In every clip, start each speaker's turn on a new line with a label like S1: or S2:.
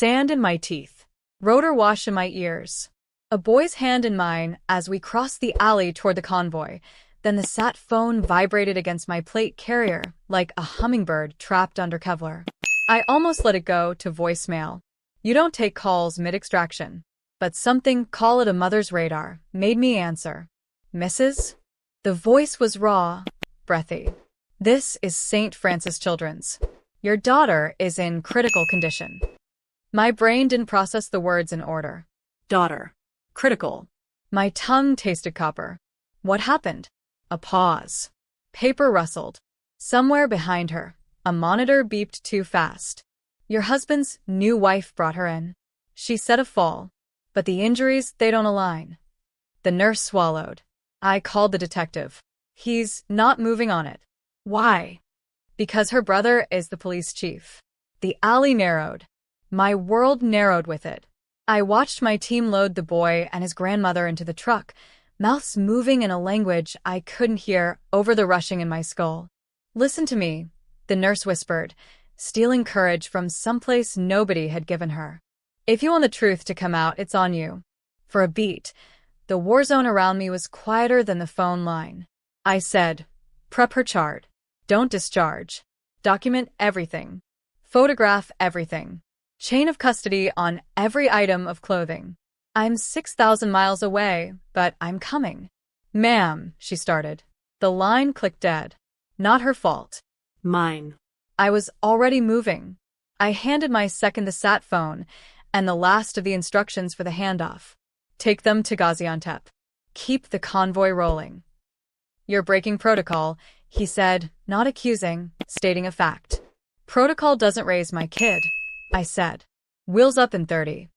S1: Sand in my teeth. Rotor wash in my ears. A boy's hand in mine as we crossed the alley toward the convoy. Then the sat phone vibrated against my plate carrier like a hummingbird trapped under Kevlar. I almost let it go to voicemail. You don't take calls mid-extraction. But something, call it a mother's radar, made me answer. Mrs.? The voice was raw, breathy. This is St. Francis Children's. Your daughter is in critical condition. My brain didn't process the words in order. Daughter. Critical. My tongue tasted copper. What happened? A pause. Paper rustled. Somewhere behind her, a monitor beeped too fast. Your husband's new wife brought her in. She said a fall. But the injuries, they don't align. The nurse swallowed. I called the detective. He's not moving on it. Why? Because her brother is the police chief. The alley narrowed. My world narrowed with it. I watched my team load the boy and his grandmother into the truck, mouths moving in a language I couldn't hear over the rushing in my skull. Listen to me, the nurse whispered, stealing courage from someplace nobody had given her. If you want the truth to come out, it's on you. For a beat, the war zone around me was quieter than the phone line. I said, prep her chart. Don't discharge. Document everything. Photograph everything. Chain of custody on every item of clothing. I'm 6,000 miles away, but I'm coming. Ma'am, she started. The line clicked dead. Not her fault.
S2: Mine.
S1: I was already moving. I handed my second the sat phone and the last of the instructions for the handoff. Take them to Gaziantep. Keep the convoy rolling. You're breaking protocol, he said, not accusing, stating a fact. Protocol doesn't raise my kid, I said. Wheels up in 30.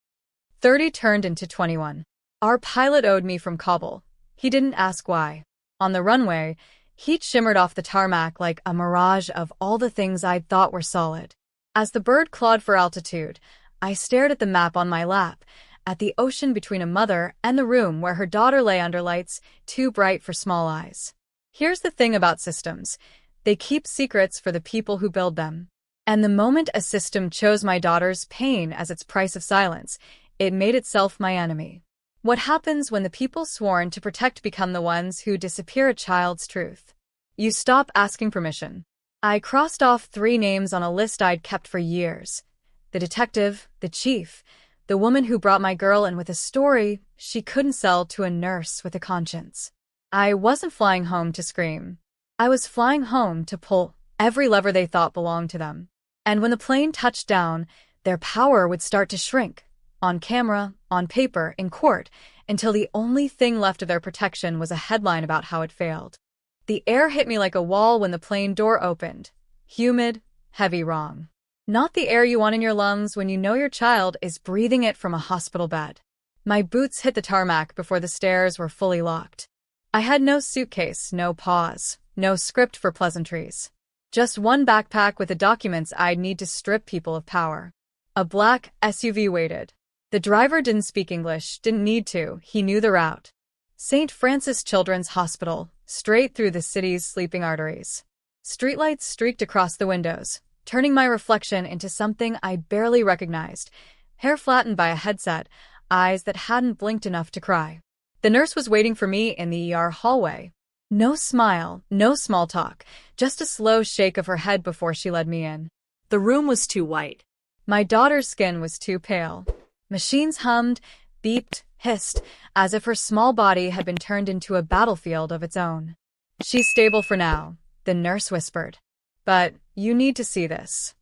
S1: 30 turned into 21. Our pilot owed me from Kabul. He didn't ask why. On the runway, heat shimmered off the tarmac like a mirage of all the things I'd thought were solid. As the bird clawed for altitude, I stared at the map on my lap, at the ocean between a mother and the room where her daughter lay under lights too bright for small eyes. Here's the thing about systems. They keep secrets for the people who build them. And the moment a system chose my daughter's pain as its price of silence, it made itself my enemy. What happens when the people sworn to protect become the ones who disappear a child's truth? You stop asking permission. I crossed off 3 names on a list I'd kept for years. The detective, the chief, the woman who brought my girl in with a story she couldn't sell to a nurse with a conscience. I wasn't flying home to scream. I was flying home to pull every lever they thought belonged to them. And when the plane touched down, their power would start to shrink. On camera, on paper, in court, until the only thing left of their protection was a headline about how it failed. The air hit me like a wall when the plane door opened. Humid, heavy, wrong. Not the air you want in your lungs when you know your child is breathing it from a hospital bed. My boots hit the tarmac before the stairs were fully locked. I had no suitcase, no pause, no script for pleasantries. Just one backpack with the documents I'd need to strip people of power. A black SUV waited. The driver didn't speak English, didn't need to, he knew the route. St. Francis Children's Hospital, straight through the city's sleeping arteries. Streetlights streaked across the windows, turning my reflection into something I barely recognized. Hair flattened by a headset, eyes that hadn't blinked enough to cry. The nurse was waiting for me in the ER hallway. No smile, no small talk, just a slow shake of her head before she led me in.
S2: The room was too white.
S1: My daughter's skin was too pale. Machines hummed, beeped, hissed, as if her small body had been turned into a battlefield of its own. She's stable for now, the nurse whispered. But you need to see this.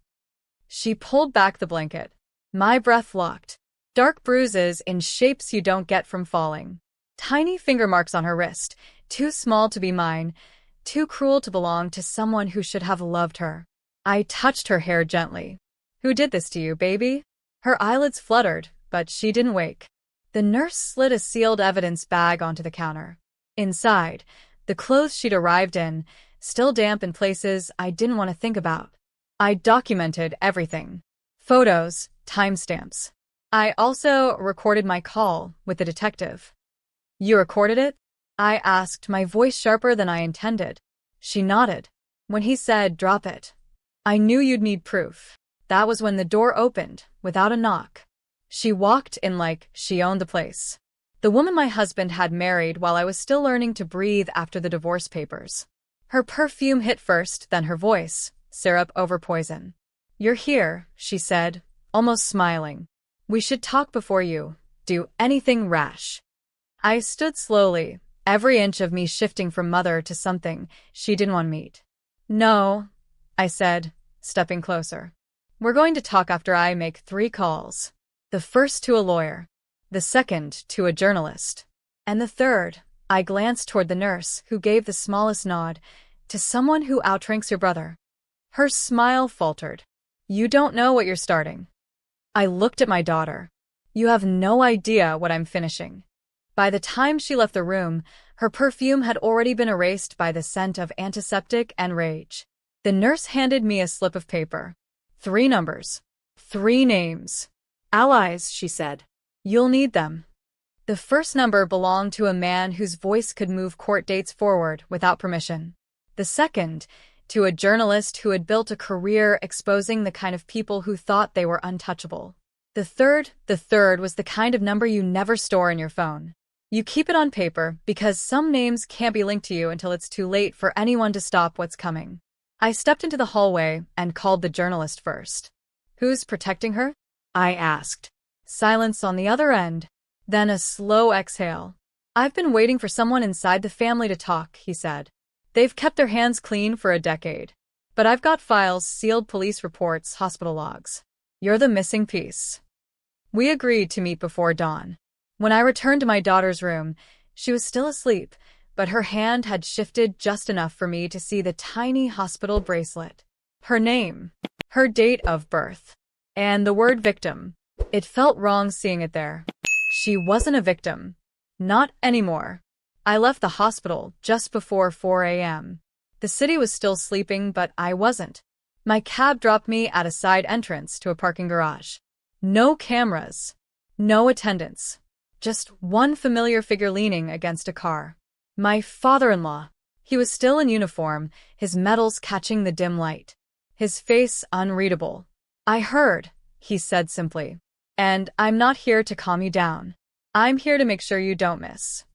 S1: She pulled back the blanket. My breath locked. Dark bruises in shapes you don't get from falling. Tiny finger marks on her wrist, too small to be mine, too cruel to belong to someone who should have loved her. I touched her hair gently. Who did this to you, baby? Her eyelids fluttered, but she didn't wake. The nurse slid a sealed evidence bag onto the counter. Inside, the clothes she'd arrived in, still damp in places I didn't want to think about. I documented everything. Photos, timestamps. I also recorded my call with the detective. You recorded it? I asked, my voice sharper than I intended. She nodded. When he said, drop it, I knew you'd need proof. That was when the door opened, without a knock. She walked in like she owned the place. The woman my husband had married while I was still learning to breathe after the divorce papers. Her perfume hit first, then her voice, syrup over poison. "You're here," she said, almost smiling. "We should talk before you do anything rash." I stood slowly, every inch of me shifting from mother to something she didn't want to meet. "No," I said, stepping closer. "We're going to talk after I make 3 calls. The first to a lawyer, the second to a journalist, and the third," I glanced toward the nurse, who gave the smallest nod, "to someone who outranks your brother." Her smile faltered. "You don't know what you're starting." I looked at my daughter. "You have no idea what I'm finishing." By the time she left the room, her perfume had already been erased by the scent of antiseptic and rage. The nurse handed me a slip of paper. 3 numbers. 3 names. "Allies," she said. "You'll need them." The first number belonged to a man whose voice could move court dates forward without permission. The second, to a journalist who had built a career exposing the kind of people who thought they were untouchable. The third was the kind of number you never store in your phone. You keep it on paper because some names can't be linked to you until it's too late for anyone to stop what's coming. I stepped into the hallway and called the journalist first. "Who's protecting her?" I asked. Silence on the other end, then a slow exhale. "I've been waiting for someone inside the family to talk," he said. "They've kept their hands clean for a decade. But I've got files, sealed police reports, hospital logs. You're the missing piece." We agreed to meet before dawn. When I returned to my daughter's room, she was still asleep, but her hand had shifted just enough for me to see the tiny hospital bracelet. Her name, her date of birth, and the word victim. It felt wrong seeing it there. She wasn't a victim. Not anymore. I left the hospital just before 4 a.m. The city was still sleeping, but I wasn't. My cab dropped me at a side entrance to a parking garage. No cameras. No attendants. Just one familiar figure leaning against a car. My father-in-law. He was still in uniform, his medals catching the dim light. His face unreadable. "I heard," he said simply. "And I'm not here to calm you down. I'm here to make sure you don't miss."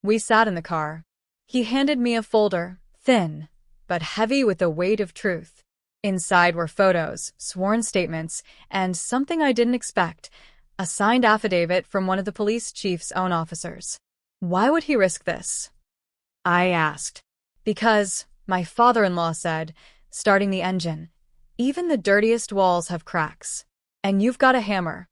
S1: We sat in the car. He handed me a folder, thin, but heavy with the weight of truth. Inside were photos, sworn statements, and something I didn't expect, a signed affidavit from one of the police chief's own officers. Why would he risk this? I asked. "Because," my father-in-law said, starting the engine, "even the dirtiest walls have cracks. And you've got a hammer."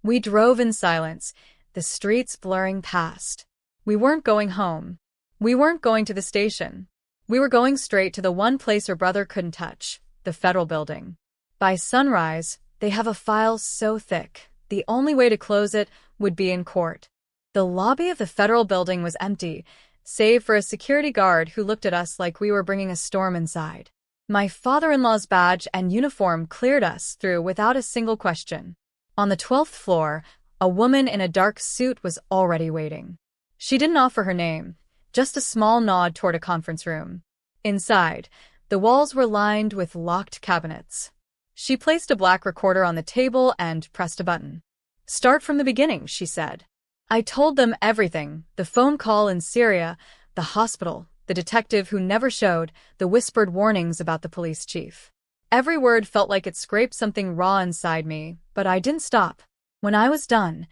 S1: We drove in silence, the streets blurring past. We weren't going home. We weren't going to the station. We were going straight to the one place her brother couldn't touch, the federal building. By sunrise, they have a file so thick, the only way to close it would be in court. The lobby of the federal building was empty, save for a security guard who looked at us like we were bringing a storm inside. My father-in-law's badge and uniform cleared us through without a single question. On the 12th floor, a woman in a dark suit was already waiting. She didn't offer her name, just a small nod toward a conference room. Inside, the walls were lined with locked cabinets. She placed a black recorder on the table and pressed a button. "Start from the beginning," she said. I told them everything, the phone call in Syria, the hospital, the detective who never showed, the whispered warnings about the police chief. Every word felt like it scraped something raw inside me, but I didn't stop. When I was done,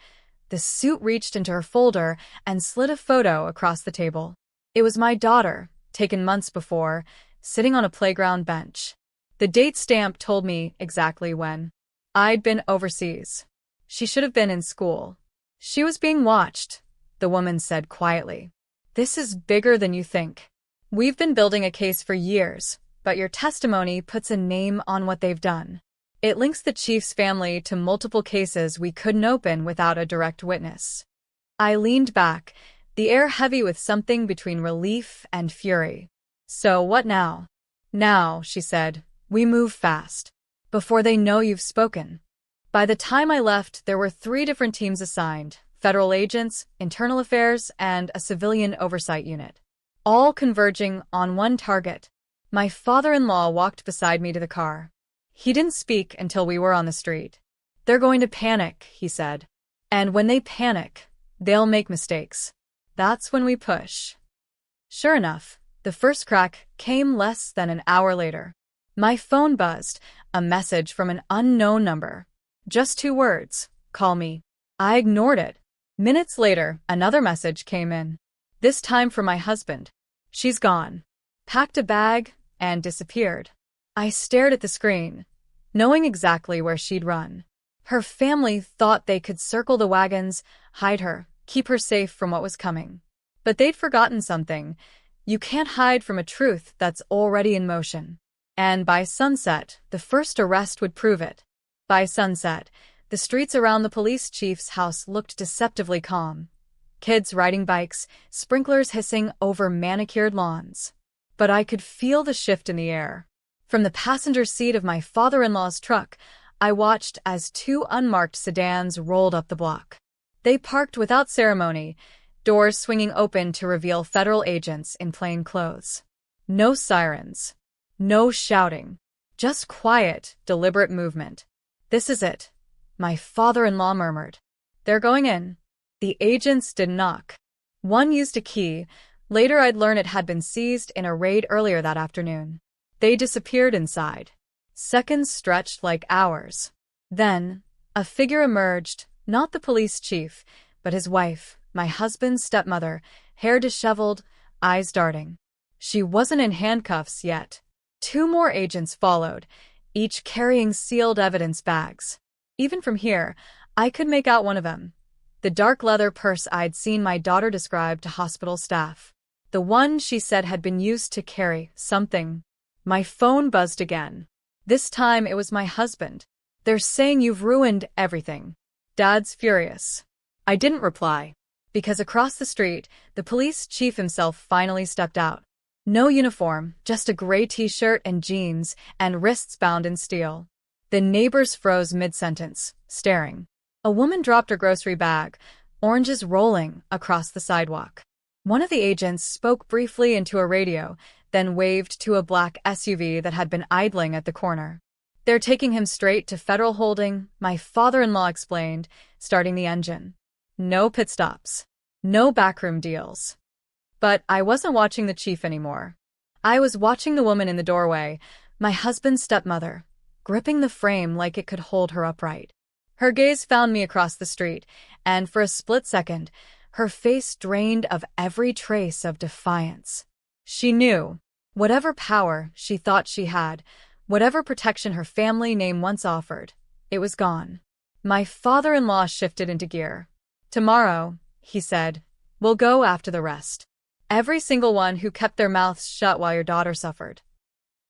S1: the suit reached into her folder and slid a photo across the table. It was my daughter, taken months before, sitting on a playground bench. The date stamp told me exactly when. I'd been overseas. She should have been in school. She was being watched, the woman said quietly. "This is bigger than you think. We've been building a case for years, but your testimony puts a name on what they've done. It links the chief's family to multiple cases we couldn't open without a direct witness." I leaned back, the air heavy with something between relief and fury. "So what now?" "Now," she said, "we move fast. Before they know you've spoken." By the time I left, there were 3 different teams assigned: federal agents, internal affairs, and a civilian oversight unit. All converging on one target. My father-in-law walked beside me to the car. He didn't speak until we were on the street. They're going to panic, he said. And when they panic, they'll make mistakes. That's when we push. Sure enough, the first crack came less than an hour later. My phone buzzed, a message from an unknown number. Just 2 words, call me. I ignored it. Minutes later, another message came in. This time from my husband. She's gone. Packed a bag and disappeared. I stared at the screen, knowing exactly where she'd run. Her family thought they could circle the wagons, hide her, keep her safe from what was coming. But they'd forgotten something. You can't hide from a truth that's already in motion. And by sunset, the first arrest would prove it. By sunset, the streets around the police chief's house looked deceptively calm. Kids riding bikes, sprinklers hissing over manicured lawns. But I could feel the shift in the air. From the passenger seat of my father-in-law's truck, I watched as 2 unmarked sedans rolled up the block. They parked without ceremony, doors swinging open to reveal federal agents in plain clothes. No sirens. No shouting. Just quiet, deliberate movement. This is it, my father-in-law murmured. They're going in. The agents didn't knock. One used a key. Later I'd learn it had been seized in a raid earlier that afternoon. They disappeared inside. Seconds stretched like hours. Then, a figure emerged, not the police chief, but his wife, my husband's stepmother, hair disheveled, eyes darting. She wasn't in handcuffs yet. 2 more agents followed, each carrying sealed evidence bags. Even from here, I could make out one of them. The dark leather purse I'd seen my daughter describe to hospital staff. The one she said had been used to carry something. My phone buzzed again. This time it was my husband. They're saying you've ruined everything. Dad's furious. I didn't reply. Because across the street, the police chief himself finally stepped out. No uniform, just a gray t-shirt and jeans, and wrists bound in steel. The neighbors froze mid-sentence, staring. A woman dropped her grocery bag, oranges rolling across the sidewalk. One of the agents spoke briefly into a radio, then waved to a black SUV that had been idling at the corner. They're taking him straight to federal holding, my father-in-law explained, starting the engine. No pit stops. No backroom deals. But I wasn't watching the chief anymore. I was watching the woman in the doorway, my husband's stepmother, gripping the frame like it could hold her upright. Her gaze found me across the street, and for a split second, her face drained of every trace of defiance. She knew. Whatever power she thought she had, whatever protection her family name once offered, it was gone. My father-in-law shifted into gear. Tomorrow, he said, we'll go after the rest. Every single one who kept their mouths shut while your daughter suffered.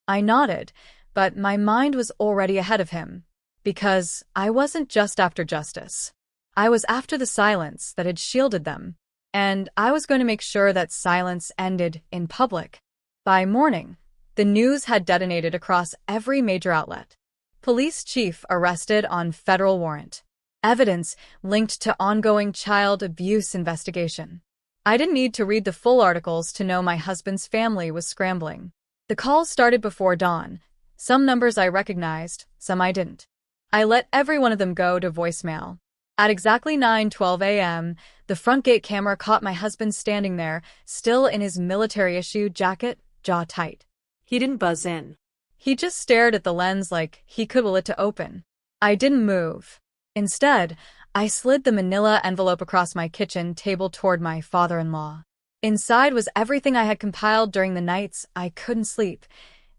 S1: I nodded, but my mind was already ahead of him. Because I wasn't just after justice. I was after the silence that had shielded them. And I was going to make sure that silence ended in public. By morning, the news had detonated across every major outlet. Police chief arrested on federal warrant. Evidence linked to ongoing child abuse investigation. I didn't need to read the full articles to know my husband's family was scrambling. The calls started before dawn. Some numbers I recognized, some I didn't. I let every one of them go to voicemail. At exactly 9:12 a.m., the front gate camera caught my husband standing there, still in his military-issue jacket, jaw tight.
S2: He didn't buzz in.
S1: He just stared at the lens like he could will it to open. I didn't move. Instead, I slid the manila envelope across my kitchen table toward my father-in-law. Inside was everything I had compiled during the nights I couldn't sleep.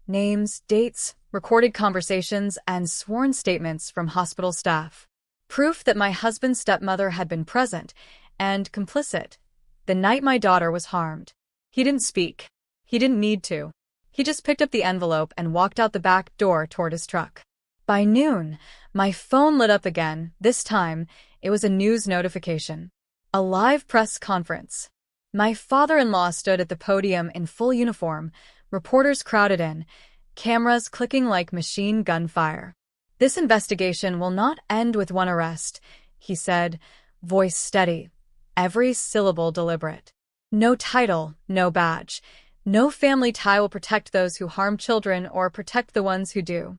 S1: Names, dates, recorded conversations, and sworn statements from hospital staff. Proof that my husband's stepmother had been present and complicit the night my daughter was harmed. He didn't speak. He didn't need to. He just picked up the envelope and walked out the back door toward his truck. By noon, my phone lit up again. This time, it was a news notification. A live press conference. My father-in-law stood at the podium in full uniform, reporters crowded in, cameras clicking like machine gun fire. This investigation will not end with one arrest, he said, voice steady, every syllable deliberate. No title, no badge. No family tie will protect those who harm children or protect the ones who do.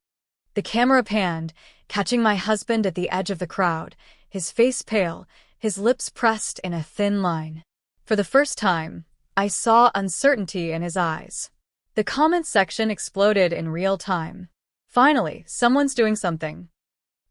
S1: The camera panned, catching my husband at the edge of the crowd, his face pale, his lips pressed in a thin line. For the first time, I saw uncertainty in his eyes. The comments section exploded in real time. Finally, someone's doing something.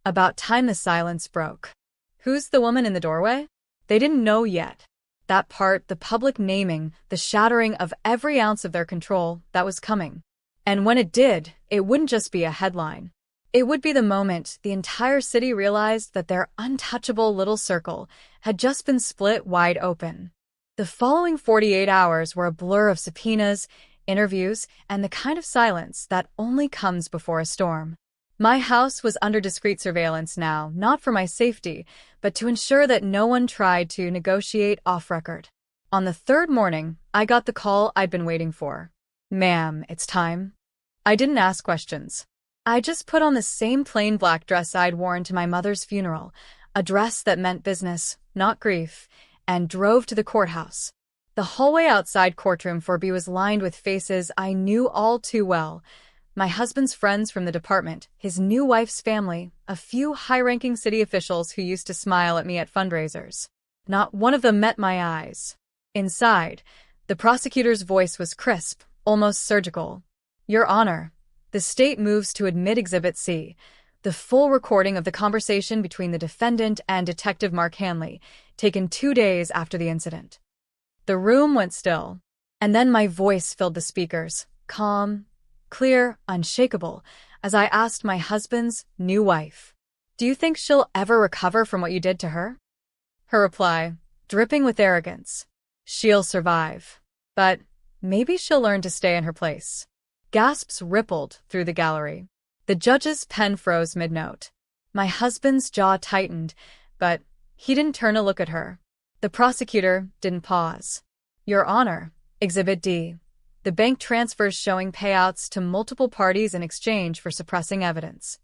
S1: About time the silence broke. Who's the woman in the doorway? They didn't know yet. That part, the public naming, the shattering of every ounce of their control, that was coming. And when it did, it wouldn't just be a headline. It would be the moment the entire city realized that their untouchable little circle had just been split wide open. The following 48 hours were a blur of subpoenas, interviews, and the kind of silence that only comes before a storm. My house was under discreet surveillance now, not for my safety, but to ensure that no one tried to negotiate off-record. On the third morning, I got the call I'd been waiting for. "Ma'am, it's time." I didn't ask questions. I just put on the same plain black dress I'd worn to my mother's funeral, a dress that meant business, not grief, and drove to the courthouse. The hallway outside courtroom 4B was lined with faces I knew all too well. My husband's friends from the department, his new wife's family, a few high-ranking city officials who used to smile at me at fundraisers. Not one of them met my eyes. Inside, the prosecutor's voice was crisp, almost surgical. "Your Honor, the state moves to admit Exhibit C, the full recording of the conversation between the defendant and Detective Mark Hanley, taken 2 days after the incident." The room went still, and then my voice filled the speakers, calm, clear, unshakable, as I asked my husband's new wife, "Do you think she'll ever recover from what you did to her?" Her reply, dripping with arrogance, "She'll survive, but maybe she'll learn to stay in her place." Gasps rippled through the gallery. The judge's pen froze mid-note. My husband's jaw tightened, but he didn't turn to look at her. The prosecutor didn't pause. "Your Honor, Exhibit D. The bank transfers showing payouts to multiple parties in exchange for suppressing evidence."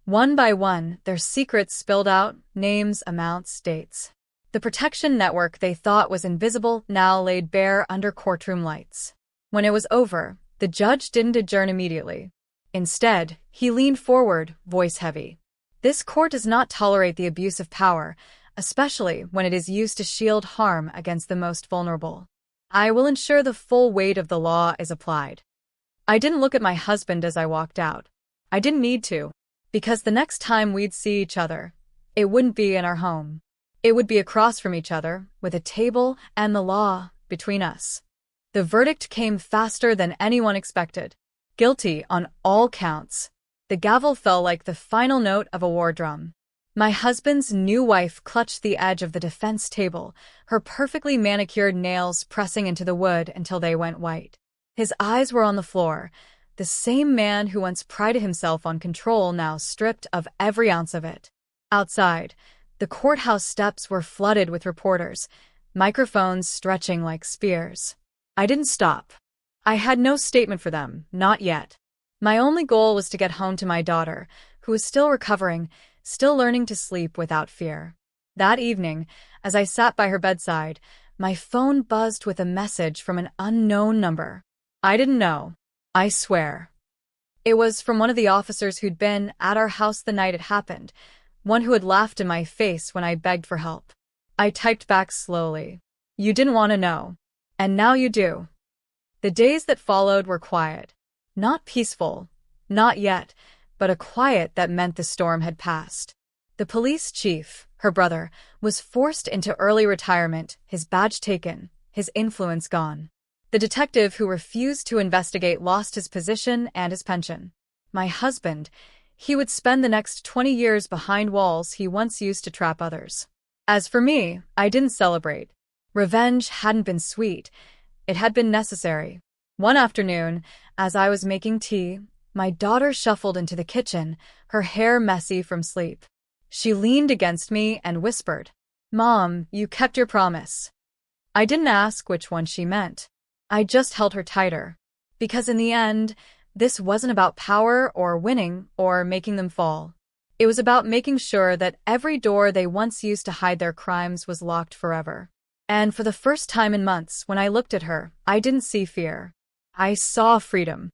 S1: One by one, their secrets spilled out, names, amounts, dates. The protection network they thought was invisible now laid bare under courtroom lights. When it was over, the judge didn't adjourn immediately. Instead, he leaned forward, voice heavy. "This court does not tolerate the abuse of power, especially when it is used to shield harm against the most vulnerable. I will ensure the full weight of the law is applied." I didn't look at my husband as I walked out. I didn't need to, because the next time we'd see each other, it wouldn't be in our home. It would be across from each other, with a table and the law between us. The verdict came faster than anyone expected. Guilty on all counts. The gavel fell like the final note of a war drum. My husband's new wife clutched the edge of the defense table, her perfectly manicured nails pressing into the wood until they went white. His eyes were on the floor. The same man who once prided himself on control now stripped of every ounce of it. Outside, the courthouse steps were flooded with reporters, microphones stretching like spears. I didn't stop. I had no statement for them, not yet. My only goal was to get home to my daughter, who was still recovering, still learning to sleep without fear. That evening, as I sat by her bedside, my phone buzzed with a message from an unknown number. I didn't know. I swear. It was from one of the officers who'd been at our house the night it happened, one who had laughed in my face when I begged for help. I typed back slowly. "You didn't want to know. And now you do." The days that followed were quiet. Not peaceful. Not yet. But a quiet that meant the storm had passed. The police chief, her brother, was forced into early retirement, his badge taken, his influence gone. The detective who refused to investigate lost his position and his pension. My husband, he would spend the next 20 years behind walls he once used to trap others. As for me, I didn't celebrate. Revenge hadn't been sweet. It had been necessary. One afternoon, as I was making tea, my daughter shuffled into the kitchen, her hair messy from sleep. She leaned against me and whispered, "Mom, you kept your promise." I didn't ask which one she meant. I just held her tighter. Because in the end, this wasn't about power or winning or making them fall. It was about making sure that every door they once used to hide their crimes was locked forever. And for the first time in months, when I looked at her, I didn't see fear. I saw freedom.